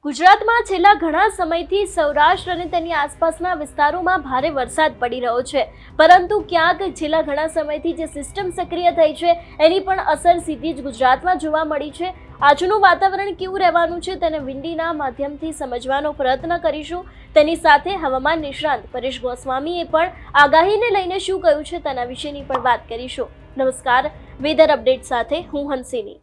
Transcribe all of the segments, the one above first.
ગુજરાતમાં છેલ્લા ઘણા સમયથી સૌરાષ્ટ્ર અને તેની આસપાસના વિસ્તારોમાં ભારે વરસાદ પડી રહ્યો છે, પરંતુ ક્યાંક છેલ્લા ઘણા સમયથી જે સિસ્ટમ સક્રિય થઈ છે એની પણ અસર સીધી જ ગુજરાતમાં જોવા મળી છે। આજનું વાતાવરણ કેવું રહેવાનું છે તેને વિંડીના માધ્યમથી સમજવાનો પ્રયત્ન કરીશું। તેની સાથે હવામાન નિષ્ણાંત પરેશ ગોસ્વામીએ પણ આગાહીને લઈને શું કહ્યું છે તેના વિશેની પણ વાત કરીશું। નમસ્કાર, વેધર અપડેટ સાથે હું હંસિની।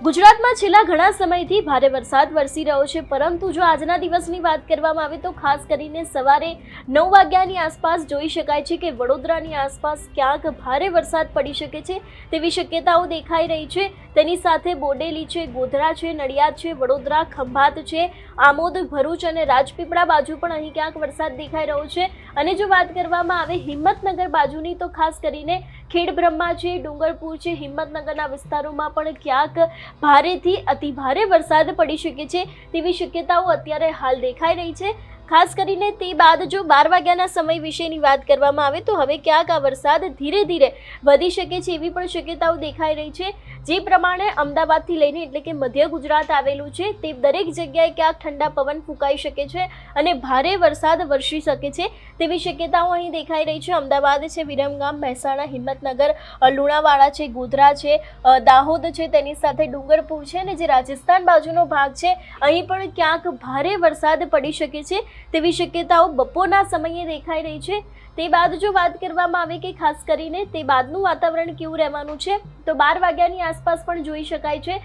ગુજરાતમાં છેલ્લા ઘણા સમયથી ભારે વરસાદ વરસી રહ્યો છે, પરંતુ જો આજના દિવસની વાત કરવામાં આવે તો ખાસ કરીને સવારે 9 વાગ્યાની આસપાસ જોઈ શકાય છે કે વડોદરાની આસપાસ ક્યાંક ભારે વરસાદ પડી શકે છે તેવી શક્યતાઓ દેખાઈ રહી છે। તેની સાથે બોડેલી છે, ગોધરા છે, નડિયાદ છે, વડોદરા, ખંભાત છે, આમોદ, ભરૂચ અને રાજપીપળા બાજુ પણ અહીં ક્યાંક વરસાદ દેખાઈ રહ્યો છે। અને જો વાત કરવામાં આવે હિંમતનગર બાજુની તો ખાસ કરીને ખેડબ્રહ્મા છે, ડુંગરપુર છે, હિંમતનગરના વિસ્તારોમાં પણ ક્યાંક ભારેથી અતિ ભારે વરસાદ પડી શકે છે તેવી શક્યતાઓ અત્યારે હાલ દેખાઈ રહી છે। ખાસ કરીને તે બાદ જો 12 વાગ્યાના સમય વિશેની વાત કરવામાં આવે તો હવે ક્યાંક આ વરસાદ ધીરે ધીરે વધી શકે છે એવી પણ શક્યતાઓ દેખાઈ રહી છે। જે પ્રમાણે અમદાવાદથી લઈને એટલે કે મધ્ય ગુજરાત આવેલું છે તે દરેક જગ્યાએ ક્યાંક ઠંડા પવન ફૂંકાઈ શકે છે અને ભારે વરસાદ વરસી શકે છે તેવી શક્યતાઓ અહીં દેખાઈ રહી છે। અમદાવાદ છે, વિરમગામ, મહેસાણા, હિંમતનગર, લુણાવાડા છે, ગોધરા છે, દાહોદ છે, તેની સાથે ડુંગરપુર છે અને જે રાજસ્થાન બાજુનો ભાગ છે અહીં પણ ક્યાંક ભારે વરસાદ પડી શકે છે તેવી શક્યતાઓ બપોરના સમયે દેખાઈ રહી છે। તે બાદ જો વાત કરવામાં આવે કે ખાસ કરીને તે બાદનું વાતાવરણ કેવું રહેવાનું છે તો 12 વાગ્યાની આસપાસ પણ જોઈ શકાય છે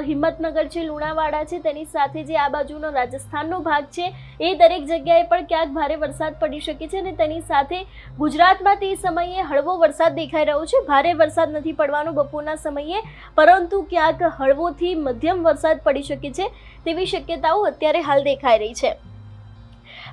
હિંમતનગર છે, લુણાવાડા છે, તેની સાથે જે આ બાજુનો રાજસ્થાનનો ભાગ છે એ દરેક જગ્યાએ પણ ક્યાંક ભારે વરસાદ પડી શકે છે અને તેની સાથે ગુજરાતમાં તે સમયે હળવો વરસાદ દેખાઈ રહ્યો છે। ભારે વરસાદ નથી પડવાનો બપોરના સમયે, પરંતુ ક્યાંક હળવોથી મધ્યમ વરસાદ પડી શકે છે તેવી શક્યતાઓ અત્યારે હાલ દેખાઈ રહી છે।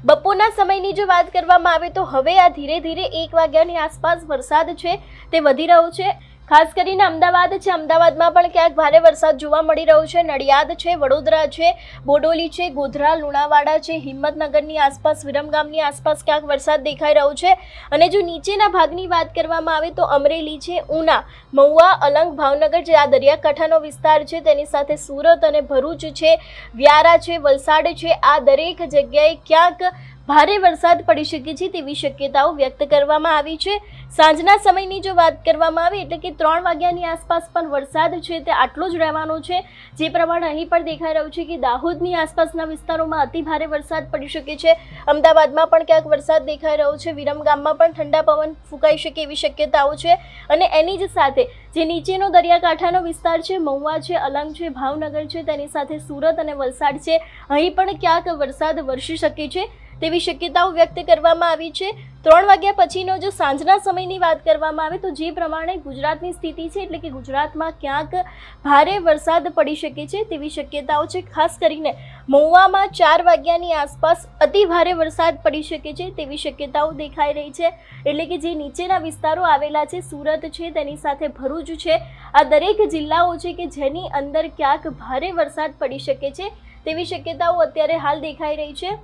બપોરના સમયની જો વાત કરવામાં આવે તો હવે આ ધીરે ધીરે 1 વાગ્યાની આસપાસ વરસાદ છે તે વધી રહ્યો છે। ખાસ કરીને અમદાવાદ છે, અમદાવાદમાં પણ ક્યાંક ભારે વરસાદ જોવા મળી રહ્યો છે। નડિયાદ છે, વડોદરા છે, બોડોલી છે, ગોધરા, લુણાવાડા છે, હિંમતનગરની આસપાસ, વિરમગામની આસપાસ ક્યાંક વરસાદ દેખાઈ રહ્યો છે। અને જો નીચેના ભાગની વાત કરવામાં આવે તો અમરેલી છે, ઉના, મહુવા, અલંગ, ભાવનગર જે આ દરિયાકાંઠાનો વિસ્તાર છે તેની સાથે સુરત અને ભરૂચ છે, વ્યારા છે, વલસાડ છે, આ દરેક જગ્યાએ ક્યાંક ભારે વરસાદ પડી શકે છે તેવી શક્યતાઓ વ્યક્ત કરવામાં આવી છે। સાંજના સમયની જો વાત કરવામાં આવે એટલે કે 3 વાગ્યાની આસપાસ પણ વરસાદ છે તે આટલો જ રહેવાનો છે। જે પ્રમાણે અહીં પણ દેખાઈ રહ્યું છે કે દાહોદની આસપાસના વિસ્તારોમાં અતિ ભારે વરસાદ પડી શકે છે, અમદાવાદમાં પણ ક્યાંક વરસાદ દેખાઈ રહ્યો છે, વિરમગામમાં પણ ઠંડા પવન ફૂંકાઈ શકે એવી શક્યતાઓ છે। અને એની જ સાથે જે નીચેનો દરિયાકાંઠાનો વિસ્તાર છે, મહુવા છે, અલંગ છે, ભાવનગર છે, તેની સાથે સુરત અને વલસાડ છે, અહીં પણ ક્યાંક વરસાદ વરસી શકે છે તેવી શક્યતાઓ વ્યક્ત કરવામાં આવી છે। 3 વાગ્યા પછીનો જો સાંજના સમયની વાત કરવામાં આવે તો જે પ્રમાણે ગુજરાતની સ્થિતિ છે એટલે કે ગુજરાતમાં ક્યાંક ભારે વરસાદ પડી શકે છે તેવી શક્યતાઓ છે। ખાસ કરીને મહુવામાં 4 વાગ્યાની આસપાસ અતિ ભારે વરસાદ પડી શકે છે તેવી શક્યતાઓ દેખાઈ રહી છે। એટલે કે જે નીચેના વિસ્તારો આવેલા છે, સુરત છે, તેની સાથે ભરૂચ છે, આ દરેક જિલ્લાઓ છે કે જેની અંદર ક્યાંક ભારે વરસાદ પડી શકે છે તેવી શક્યતાઓ અત્યારે હાલ દેખાઈ રહી છે।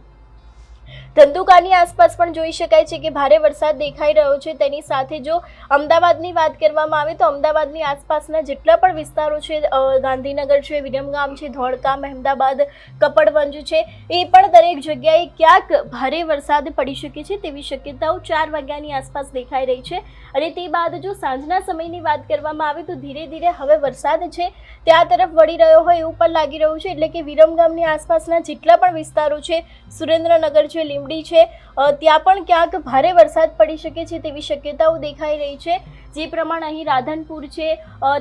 ધંધુકાની આસપાસ પણ જોઈ શકાય છે કે ભારે વરસાદ દેખાઈ રહ્યો છે। તેની સાથે જો અમદાવાદની વાત કરવામાં આવે તો અમદાવાદની આસપાસના જેટલા પણ વિસ્તારો છે, ગાંધીનગર છે, વિરમગામ છે, ધોળકા, મહેમદાબાદ, કપડવંજ છે, એ પણ દરેક જગ્યાએ ક્યાંક ભારે વરસાદ પડી શકે છે તેવી શક્યતાઓ 4 વાગ્યાની આસપાસ દેખાઈ રહી છે। અને તે બાદ જો સાંજના સમયની વાત કરવામાં આવે તો ધીરે ધીરે હવે વરસાદ છે ત્યાં તરફ વળી રહ્યો હોય એવું પણ લાગી રહ્યું છે। એટલે કે વિરમગામની આસપાસના જેટલા પણ વિસ્તારો છે, સુરેન્દ્રનગર છે, લીંબડી છે, ત્યાં પણ ક્યાંક ભારે વરસાદ પડી શકે છે તેવી શક્યતાઓ દેખાઈ રહી છે। જે પ્રમાણે અહીં રાધનપુર છે,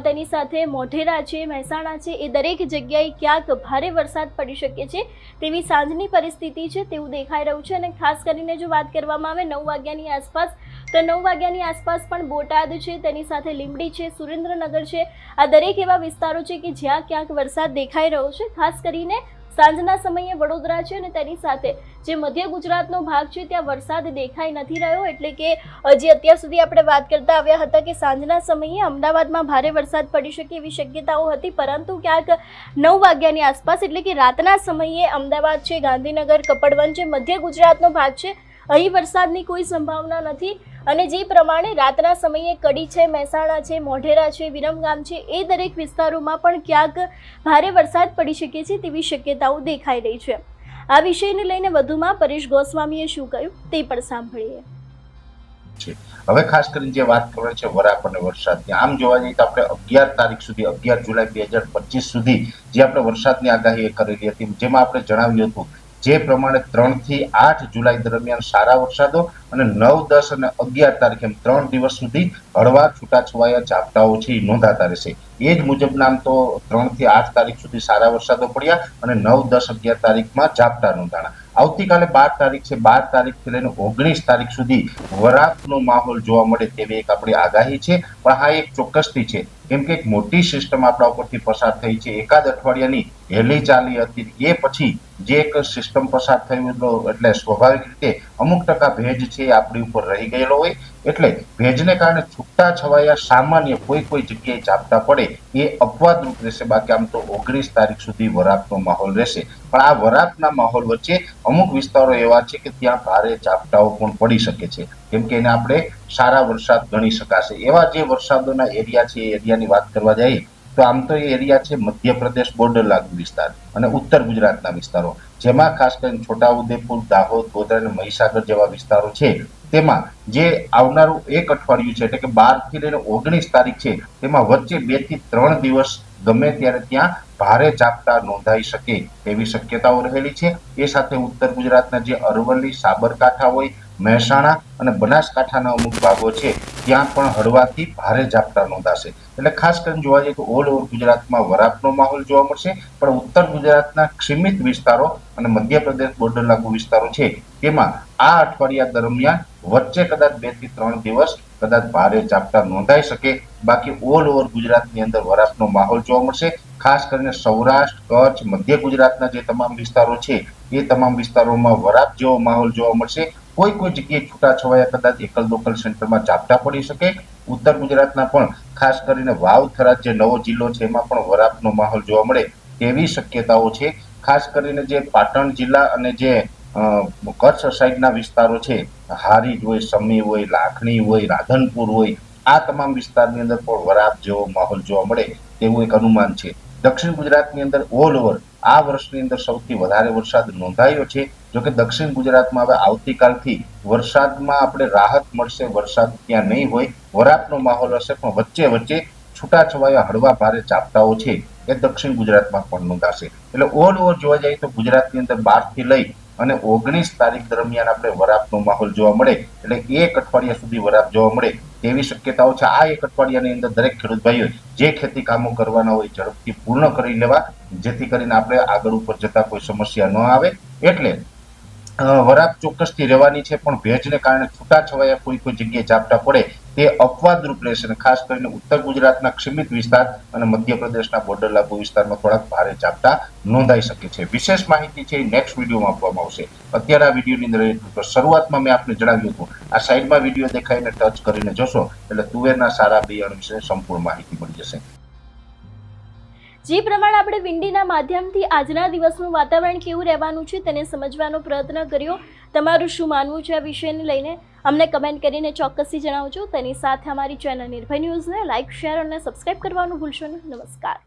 તેની સાથે મોઢેરા છે, મહેસાણા છે, એ દરેક જગ્યાએ ક્યાંક ભારે વરસાદ પડી શકે છે તેવી સાંજની પરિસ્થિતિ છે તેવું દેખાઈ રહ્યું છે। અને ખાસ કરીને જો વાત કરવામાં આવે 9 વાગ્યાની આસપાસ તો 9 વાગ્યાની આસપાસ પણ બોટાદ છે, તેની સાથે લીંબડી છે, સુરેન્દ્રનગર છે, આ દરેક એવા વિસ્તારો છે કે જ્યાં ક્યાંક વરસાદ દેખાઈ રહ્યો છે। ખાસ કરીને સાંજના સમયે વડોદરા છે અને તેની સાથે જે મધ્ય ગુજરાતનો ભાગ છે ત્યાં વરસાદ દેખાઈ નથી રહ્યો। એટલે કે જે અત્યાર સુધી આપણે વાત કરતા આવ્યા હતા કે સાંજના સમયે અમદાવાદમાં ભારે વરસાદ પડી શકે એવી શક્યતાઓ હતી, પરંતુ ક્યાંક 9 વાગ્યાની આસપાસ એટલે કે રાતના સમયે અમદાવાદ છે, ગાંધીનગર, કપડવંજ છે, મધ્ય ગુજરાતનો ભાગ છે, અહીં વરસાદની કોઈ સંભાવના નથી। અને જે પ્રમાણે રાતના સમયે કડી છે, મહેસાણા છે, મોઢેરા છે, વિરમગામ છે, એ દરેક વિસ્તારોમાં પણ ક્યાંક ભારે વરસાદ પડી શકે છે તેવી શક્યતાઓ દેખાઈ રહી છે. આ વિષયને લઈને વધુમાં પરેશ ગોસ્વામીએ શું કહ્યું તે પણ સાંભળીએ. હવે ખાસ કરીને જે વાત કરવાની છે વરાપ અને વરસાદની, આમ જોવા જઈએ તો આપણે 11 તારીખ સુધી 11 જુલાઈ 2025 સુધી જે આપણે વરસાદની આગાહી કરેલી હતી, જેમાં આપણે જણાવ્યું હતું જે પ્રમાણે 3 થી 8 જુલાઈ દરમિયાન સારા વરસાદો અને 9, 10 અને 11 તારીખ એમ 3 દિવસ સુધી હળવા છૂટાછવાયા ઝાપટાઓ છે એ નોંધાતા રહેશે. એ જ મુજબના આમ તો 3 થી 8 તારીખ સુધી સારા વરસાદો પડ્યા અને 9, 10, 11 તારીખમાં ઝાપટા નોંધાણા. આવતીકાલે 12 તારીખ છે, 12 તારીખથી લઈને 19 તારીખ સુધી વરાપનો માહોલ જોવા મળે તેવી એક આપણી આગાહી છે. પણ હા, એક ચોક્કસથી છે, કેમ કે એક મોટી સિસ્ટમ આપણા ઉપરથી પસાર થઈ છે. એકાદ અઠવાડિયાની હેલી ચાલી હતી, એ પછી જે એક સિસ્ટમ પસાર થયું એટલે સ્વાભાવિક રીતે અમુક ટકા ભેજ છે એ આપણી ઉપર રહી ગયેલો હોય, એટલે ભેજને કારણે છૂટા છવાયા સામાન્ય કોઈ જગ્યાએ ઝાપટા પડે એ અપવાદરૂપ રહેશે. બાકી આમ તો 19 તારીખ સુધી વરાપનો માહોલ રહેશે. પણ આ વરાપના માહોલ વચ્ચે અમુક વિસ્તારો એવા છે કે ત્યાં ભારે ઝાપટાઓ પણ પડી શકે છે, કેમ કે એને આપણે સારા વરસાદ ગણી શકાશે. એવા જે વરસાદોના એરિયા છે એ એરિયાની વાત કરવા જઈએ તો આમ તો એ એરિયા છે મધ્યપ્રદેશ બોર્ડર લાગુ વિસ્તાર અને ઉત્તર ગુજરાતના વિસ્તારો, જેમાં ખાસ કરીને છોટાઉદેપુર, દાહોદ, ગોધરા અને મહીસાગર જેવા વિસ્તારો છે. તેમાં જે આવનારું એક અઠવાડિયું છે એટલે કે 12 થી લઈને 19 તારીખ છે, તેમાં વચ્ચે 2 થી 3 દિવસ ગમે ત્યારે ત્યાં ભારે ઝાપટા નોંધાઈ શકે તેવી શક્યતાઓ રહેલી છે. એ સાથે ઉત્તર ગુજરાતના જે અરવલ્લી, સાબરકાંઠા હોય, મહેસાણા અને બનાસકાંઠાના અમુક ભાગો છે ત્યાં પણ હળવાથી ભારે ઝાપટા નોંધાશે. એટલે ખાસ કરીને જોવા જઈએ તો ઓલ ઓવર ગુજરાતમાં વરાપનો માહોલ જોવા મળશે. પણ ઉત્તર ગુજરાતના સીમિત વિસ્તારો અને મધ્યપ્રદેશ બોર્ડર લાગુ વિસ્તારો છે તેમાં આ અઠવાડિયા દરમિયાન વચ્ચે કદાચ 2 થી 3 દિવસ કદાચ ભારે ઝાપટા નોંધાઈ શકે. બાકી ઓલ ઓવર ગુજરાતની અંદર વરાપનો માહોલ જોવા મળશે. ખાસ કરીને સૌરાષ્ટ્ર, કચ્છ, મધ્ય ગુજરાતના જે તમામ વિસ્તારો છે એ તમામ વિસ્તારોમાં વરાપ જેવો માહોલ જોવા મળશે. કોઈ જગ્યાએ છૂટાછવાયા કદાચ એકલ દોકલ સેન્ટરમાં ઝાપટા પડી શકે. ઉત્તર ગુજરાતના પણ ખાસ કરીને વાવ, થરાદ જે નવો જિલ્લો છે એમાં પણ વરાપનો માહોલ જોવા મળે તેવી શક્યતાઓ છે. ખાસ કરીને જે પાટણ જિલ્લા અને જે કચ્છ સાઈડના વિસ્તારો છે, હારીજ હોય, સમી હોય, લાખણી હોય, રાધનપુર હોય, આ તમામ વિસ્તારની અંદર પણ વરાપ જેવો માહોલ જોવા મળે તેવું એક અનુમાન છે. દક્ષિણ ગુજરાતની અંદર ઓલ ઓવર આ વર્ષની અંદર સૌથી વધારે વરસાદ નોંધાયો છે. જોકે દક્ષિણ ગુજરાતમાં હવે આવતીકાલથી વરસાદમાં આપણે રાહત મળશે. વરસાદ ત્યાં નહીં હોય, વરાપનો માહોલ હશે, પણ વચ્ચે છૂટાછવાયા હળવા ભારે ઝાપટાઓ છે એ દક્ષિણ ગુજરાતમાં પણ નોંધાશે. એટલે ઓલ ઓવર જોવા જઈએ તો ગુજરાતની અંદર 12 થી લઈ અને 19 તારીખ દરમિયાન આપણે વરાપનો માહોલ જોવા મળે, એટલે એક અઠવાડિયા સુધી વરાપ જોવા મળે તેવી શક્યતાઓ છે. આ એક અઠવાડિયાની અંદર દરેક ખેડૂત ભાઈઓ જે ખેતી કામો કરવાના હોય ઝડપથી પૂર્ણ કરી લેવા, જેથી કરીને આપણે આગળ ઉપર જતા કોઈ સમસ્યા ન આવે. એટલે વરાપ ચોક્કસથી રહેવાની છે, પણ ભેજને કારણે છૂટાછવાયા કોઈ જગ્યાએ ઝાપટા પડે તે અપવાદરૂપ રહેશે. અને ખાસ કરીને ઉત્તર ગુજરાતના સીમિત વિસ્તાર અને મધ્યપ્રદેશના બોર્ડર લાગુ વિસ્તારમાં થોડાક ભારે ઝાપટા નોંધાઈ શકે છે. વિશેષ માહિતી છે એ નેક્સ્ટ વિડીયોમાં આપવામાં આવશે. અત્યારે આ વિડીયોની અંદર એટલું તો શરૂઆતમાં મેં આપને જણાવ્યું હતું, આ સાઈડમાં વિડીયો દેખાઈને ટચ કરીને જોશો એટલે તુવેરના સારા બિયારણ વિશે સંપૂર્ણ માહિતી મળી જશે. જે પ્રમાણે આપણે વિંડીના માધ્યમથી આજના દિવસનું વાતાવરણ કેવું રહેવાનું છે તેને સમજવાનો પ્રયત્ન કર્યો. તમારું શું માનવું છે આ વિષયને લઈને અમને કમેન્ટ કરીને ચોક્કસથી જણાવજો. તેની સાથે અમારી ચેનલ નિર્ભય ન્યૂઝને લાઇક, શેર અને સબસ્ક્રાઇબ કરવાનું ભૂલશો નહીં. નમસ્કાર.